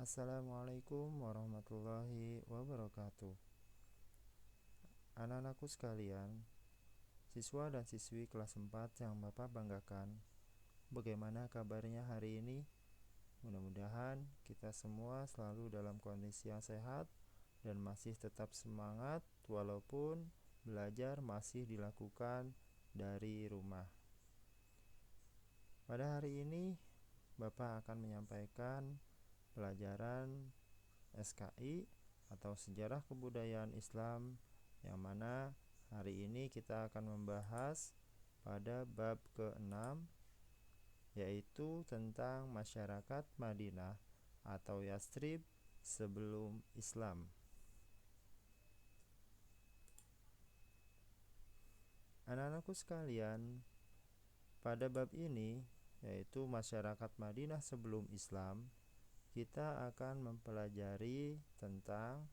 Assalamualaikum warahmatullahi wabarakatuh. Anak-anakku sekalian, siswa dan siswi kelas 4 yang Bapak banggakan, bagaimana kabarnya hari ini? Mudah-mudahan kita semua selalu dalam kondisi yang sehat dan masih tetap semangat walaupun belajar masih dilakukan dari rumah. Pada hari ini, Bapak akan menyampaikan pelajaran SKI atau Sejarah Kebudayaan Islam, yang mana hari ini kita akan membahas pada bab ke-6, yaitu tentang masyarakat Madinah atau Yathrib sebelum Islam. Anak-anakku sekalian, pada bab ini, yaitu masyarakat Madinah sebelum Islam, kita akan mempelajari tentang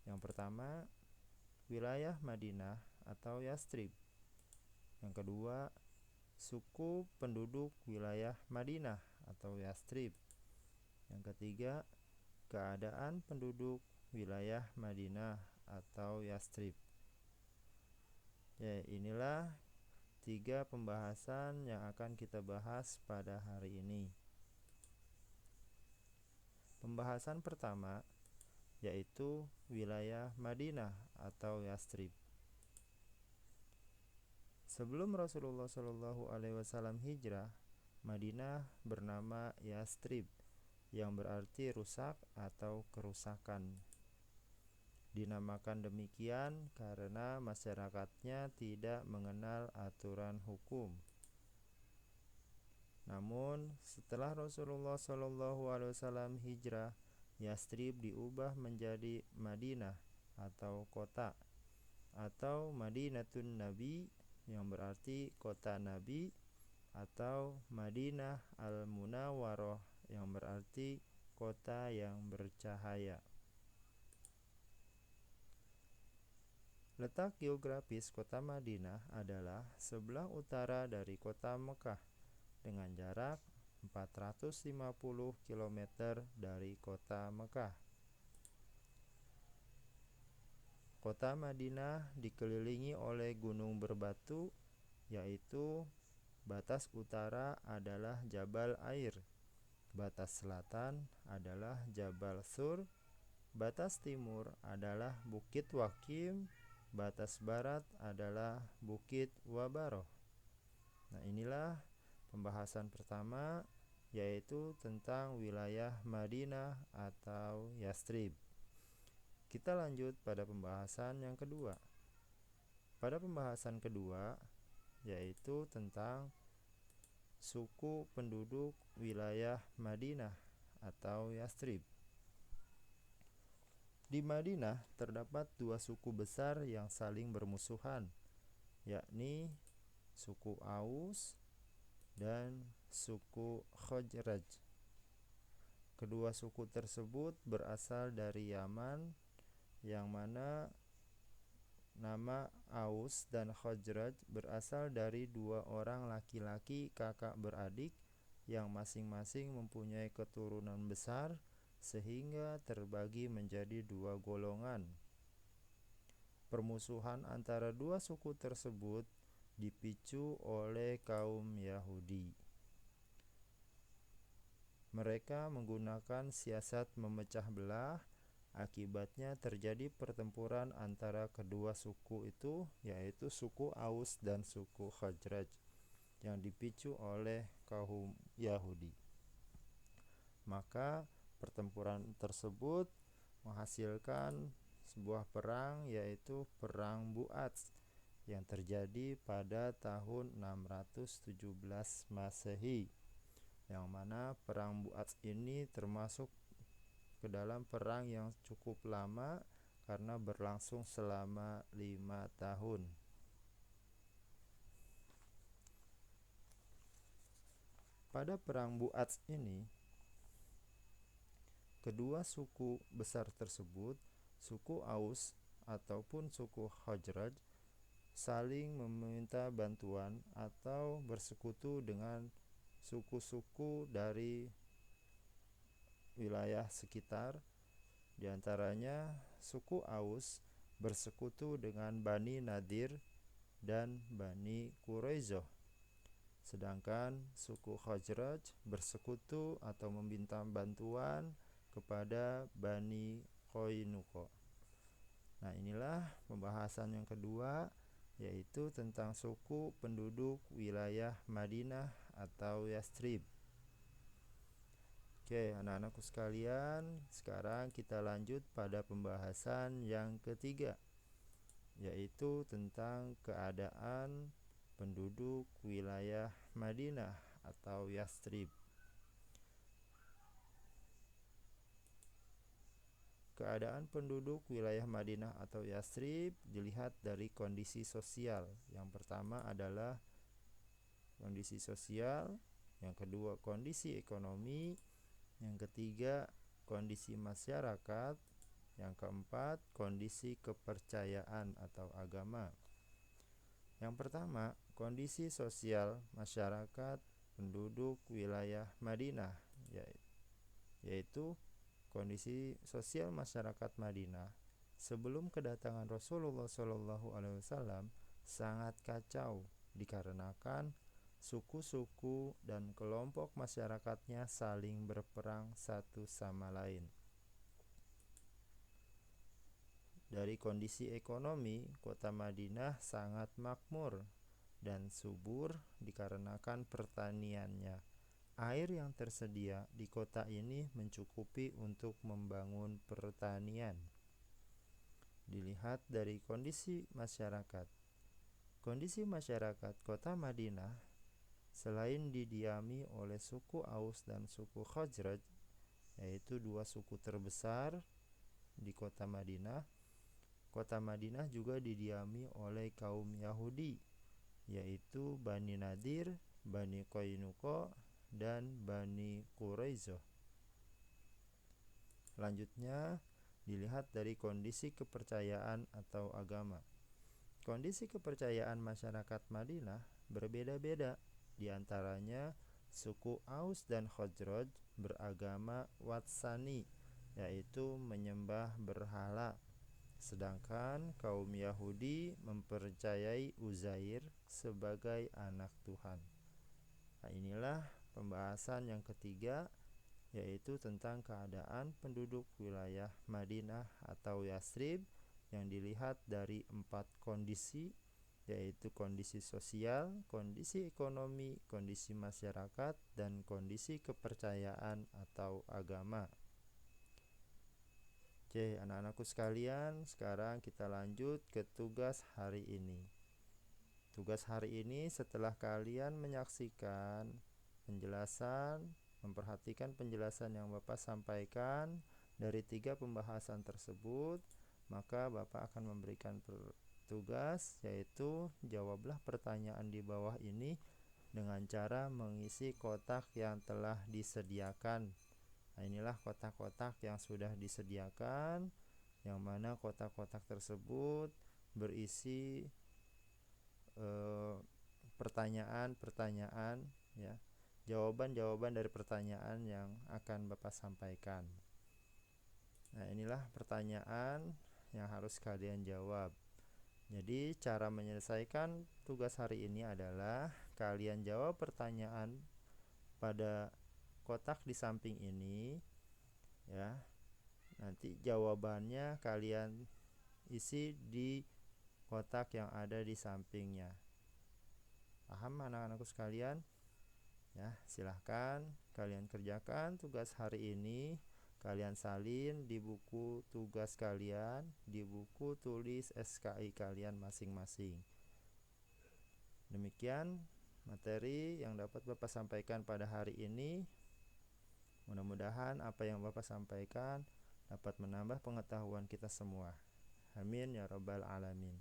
yang pertama, wilayah Madinah atau Yathrib. Yang kedua, suku penduduk wilayah Madinah atau Yathrib. Yang ketiga, keadaan penduduk wilayah Madinah atau Yathrib. Ya, inilah 3 pembahasan yang akan kita bahas pada hari ini. Pembahasan pertama yaitu wilayah Madinah atau Yathrib. Sebelum Rasulullah SAW hijrah, Madinah bernama Yathrib, yang berarti rusak atau kerusakan. Dinamakan demikian karena masyarakatnya tidak mengenal aturan hukum. Namun, setelah Rasulullah SAW hijrah, Yathrib diubah menjadi Madinah atau kota, atau Madinatun Nabi, yang berarti kota Nabi, atau Madinah Al-Munawwarah, yang berarti kota yang bercahaya. Letak geografis kota Madinah adalah sebelah utara dari kota Mekah, dengan jarak 450 km dari kota Mekah. Kota Madinah dikelilingi oleh gunung berbatu, yaitu batas utara adalah Jabal Air, batas selatan adalah Jabal Sur, batas timur adalah Bukit Wakim, batas barat adalah Bukit Wabaroh. Nah, inilah pembahasan pertama, yaitu tentang wilayah Madinah atau Yathrib. Kita lanjut pada pembahasan yang kedua. Pada pembahasan kedua, yaitu tentang suku penduduk wilayah Madinah atau Yathrib. Di Madinah terdapat 2 suku besar yang saling bermusuhan, yakni suku Aus dan suku Khazraj. Kedua suku tersebut berasal dari Yaman, yang mana nama Aus dan Khazraj berasal dari 2 orang laki-laki kakak beradik yang masing-masing mempunyai keturunan besar, sehingga terbagi menjadi 2 golongan. Permusuhan antara 2 suku tersebut dipicu oleh kaum Yahudi. Mereka menggunakan siasat memecah belah. Akibatnya terjadi pertempuran antara kedua suku itu, yaitu suku Aus dan suku Khazraj, yang dipicu oleh kaum Yahudi. Maka pertempuran tersebut menghasilkan sebuah perang, yaitu Perang Bu'ats, yang terjadi pada tahun 617 Masehi, yang mana Perang Bu'ats ini termasuk ke dalam perang yang cukup lama karena berlangsung selama 5 tahun. Pada Perang Bu'ats ini, kedua suku besar tersebut, suku Aus ataupun suku Khazraj, saling meminta bantuan atau bersekutu dengan suku-suku dari wilayah sekitar. Di antaranya suku Aus bersekutu dengan Bani Nadir dan Bani Quraizoh. Sedangkan suku Khazraj bersekutu atau meminta bantuan kepada Bani Qainuqa. Nah, inilah pembahasan yang kedua, yaitu tentang suku penduduk wilayah Madinah atau Yathrib. Oke, anak-anakku sekalian, sekarang kita lanjut pada pembahasan yang ketiga, yaitu tentang keadaan penduduk wilayah Madinah atau Yathrib. Keadaan penduduk wilayah Madinah atau Yathrib dilihat dari kondisi sosial. Yang pertama adalah kondisi sosial, yang kedua kondisi ekonomi, yang ketiga kondisi masyarakat, yang keempat kondisi kepercayaan atau agama. Yang pertama, kondisi sosial masyarakat penduduk wilayah Madinah, yaitu kondisi sosial masyarakat Madinah sebelum kedatangan Rasulullah SAW sangat kacau dikarenakan suku-suku dan kelompok masyarakatnya saling berperang satu sama lain. Dari kondisi ekonomi, kota Madinah sangat makmur dan subur dikarenakan pertaniannya. Air yang tersedia di kota ini mencukupi untuk membangun pertanian. Dilihat dari kondisi masyarakat. Kondisi masyarakat kota Madinah selain didiami oleh suku Aus dan suku Khazraj, yaitu dua suku terbesar di kota Madinah juga didiami oleh kaum Yahudi, yaitu Bani Nadir, Bani Qainuqa, dan Bani Quraizoh. Selanjutnya dilihat dari kondisi kepercayaan atau agama. Kondisi kepercayaan masyarakat Madinah berbeda-beda. Di antaranya suku Aus dan Khazraj beragama Watsani, yaitu menyembah berhala. Sedangkan kaum Yahudi mempercayai Uzair sebagai anak Tuhan. Nah, inilah pembahasan yang ketiga, yaitu tentang keadaan penduduk wilayah Madinah atau Yathrib yang dilihat dari 4 kondisi, yaitu kondisi sosial, kondisi ekonomi, kondisi masyarakat, dan kondisi kepercayaan atau agama. Oke, anak-anakku sekalian, sekarang kita lanjut ke tugas hari ini. Tugas hari ini setelah kalian menyaksikan penjelasan, memperhatikan penjelasan yang Bapak sampaikan dari 3 pembahasan tersebut, maka Bapak akan memberikan tugas, yaitu jawablah pertanyaan di bawah ini dengan cara mengisi kotak yang telah disediakan. Nah, inilah kotak-kotak yang sudah disediakan, yang mana kotak-kotak tersebut berisi pertanyaan-pertanyaan, ya, jawaban-jawaban dari pertanyaan yang akan Bapak sampaikan. Nah, inilah pertanyaan yang harus kalian jawab. Jadi cara menyelesaikan tugas hari ini adalah kalian jawab pertanyaan pada kotak di samping ini, ya. Nanti jawabannya kalian isi di kotak yang ada di sampingnya. Paham anak-anakku sekalian? Ya, silahkan kalian kerjakan tugas hari ini. Kalian salin di buku tugas kalian, di buku tulis SKI kalian masing-masing. Demikian materi yang dapat Bapak sampaikan pada hari ini. Mudah-mudahan apa yang Bapak sampaikan dapat menambah pengetahuan kita semua. Amin ya rabbal alamin.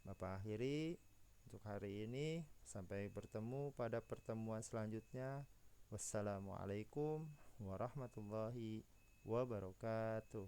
Bapak akhiri untuk hari ini. Sampai bertemu pada pertemuan selanjutnya. Wassalamualaikum warahmatullahi wabarakatuh.